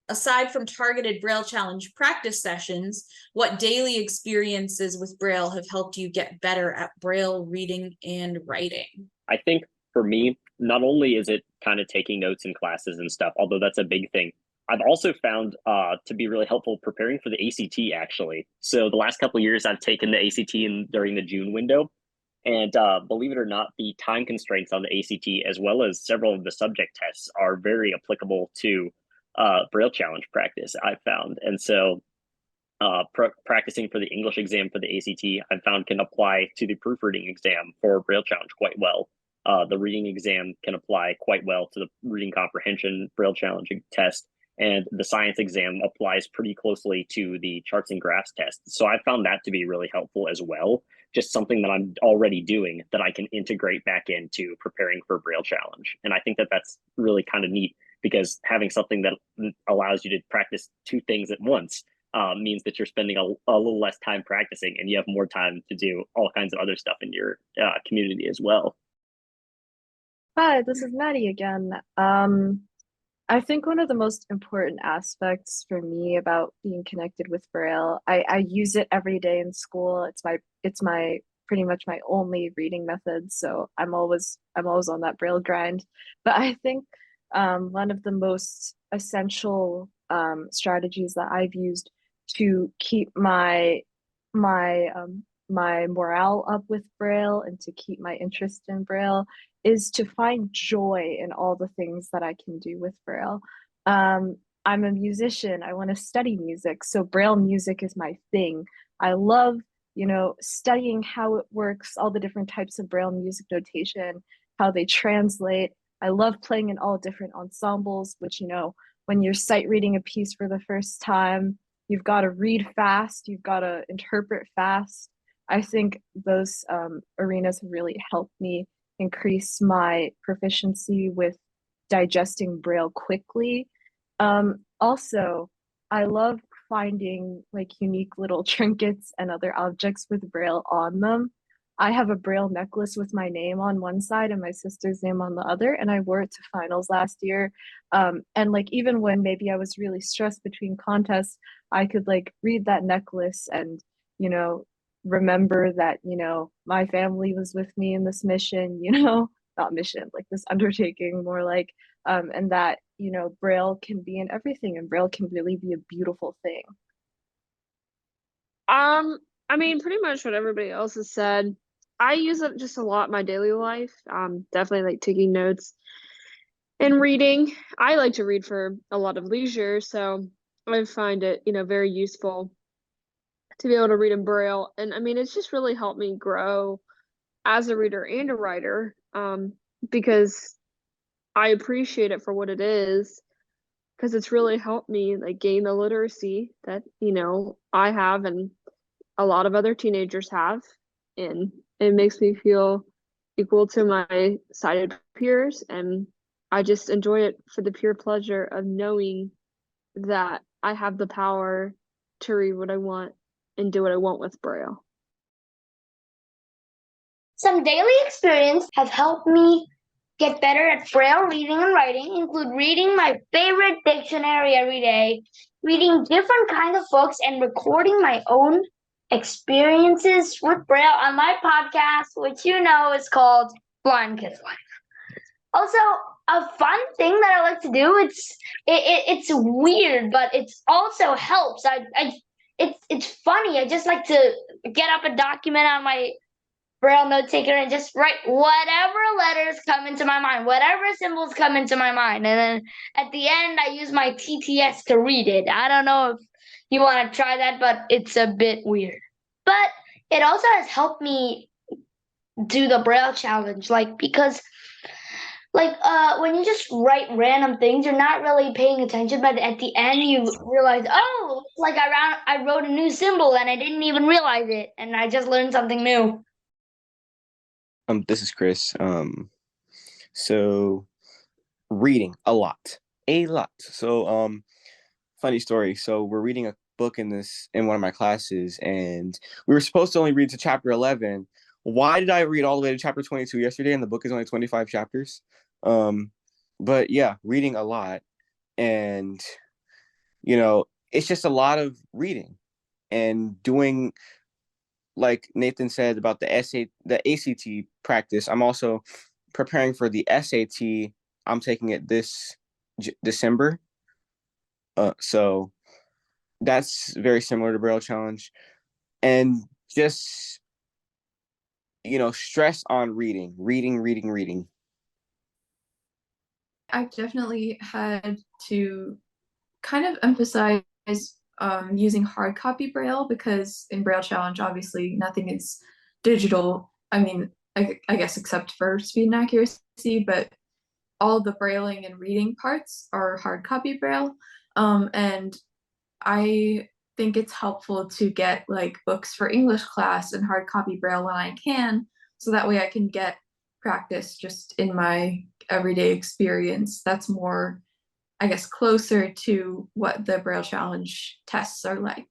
aside from targeted Braille challenge practice sessions, what daily experiences with Braille have helped you get better at Braille reading and writing? I think for me, not only is it kind of taking notes in classes and stuff, although that's a big thing, I've also found to be really helpful preparing for the ACT, actually. So the last couple of years, I've taken the ACT during the June window. And believe it or not, the time constraints on the ACT, as well as several of the subject tests, are very applicable to Braille challenge practice, I've found. And so practicing for the English exam for the ACT, I've found can apply to the proofreading exam for Braille challenge quite well. The reading exam can apply quite well to the reading comprehension Braille challenge test. And the science exam applies pretty closely to the charts and graphs test. So I found that to be really helpful as well. Just something that I'm already doing that I can integrate back into preparing for Braille challenge. And I think that that's really kind of neat, because having something that allows you to practice two things at once means that you're spending a little less time practicing, and you have more time to do all kinds of other stuff in your community as well. Hi, this is Maddie again. I think one of the most important aspects for me about being connected with Braille, I use it every day in school. It's my pretty much my only reading method, so I'm always on that Braille grind. But I think one of the most essential strategies that I've used to keep my morale up with Braille and to keep my interest in Braille is to find joy in all the things that I can do with Braille. I'm a musician. I want to study music, so Braille music is my thing. I love, studying how it works, all the different types of Braille music notation, how they translate. I love playing in all different ensembles, which, when you're sight reading a piece for the first time, you've got to read fast, you've got to interpret fast. I think those arenas have really helped me increase my proficiency with digesting Braille quickly. Also, I love finding unique little trinkets and other objects with Braille on them. I have a Braille necklace with my name on one side and my sister's name on the other, and I wore it to finals last year. And even when maybe I was really stressed between contests, I could read that necklace and remember that my family was with me in this mission, not mission, this undertaking, more and that Braille can be in everything, and Braille can really be a beautiful thing. I mean, pretty much what everybody else has said. I use it just a lot in my daily life. Definitely taking notes and reading. I like to read for a lot of leisure, so I find it very useful to be able to read in Braille. And I mean, it's just really helped me grow as a reader and a writer, because I appreciate it for what it is, because it's really helped me gain the literacy that I have and a lot of other teenagers have, and it makes me feel equal to my sighted peers, and I just enjoy it for the pure pleasure of knowing that I have the power to read what I want and do what I want with Braille. Some daily experience have helped me get better at Braille reading and writing include reading my favorite dictionary every day, reading different kinds of books, and recording my own experiences with Braille on my podcast, which is called Blind Kids Life. Also, a fun thing that I like to do, it's weird, but it also helps. It's funny. I just like to get up a document on my Braille note taker and just write whatever letters come into my mind, whatever symbols come into my mind. And then at the end, I use my TTS to read it. I don't know if you want to try that, but it's a bit weird. But it also has helped me do the Braille challenge, because when you just write random things, you're not really paying attention, but at the end you realize, oh, I wrote a new symbol and I didn't even realize it, and I just learned something new. This is Chris. So reading a lot. So funny story. So we're reading a book in one of my classes, and we were supposed to only read to chapter 11. Why did I read all the way to chapter 22 yesterday, and the book is only 25 chapters? But yeah, reading a lot. And it's just a lot of reading and doing, like Nathan said about the ACT practice. I'm also preparing for the SAT. I'm taking it this December. So that's very similar to Braille Challenge. And just, stress on reading. I've definitely had to kind of emphasize using hard copy Braille, because in Braille Challenge, obviously nothing is digital. I mean, I guess except for speed and accuracy, but all the Brailling and reading parts are hard copy Braille. And I think it's helpful to get like books for English class and hard copy Braille when I can, so that way I can get practice just in my everyday experience. That's more, I guess, closer to what the Braille Challenge tests are like.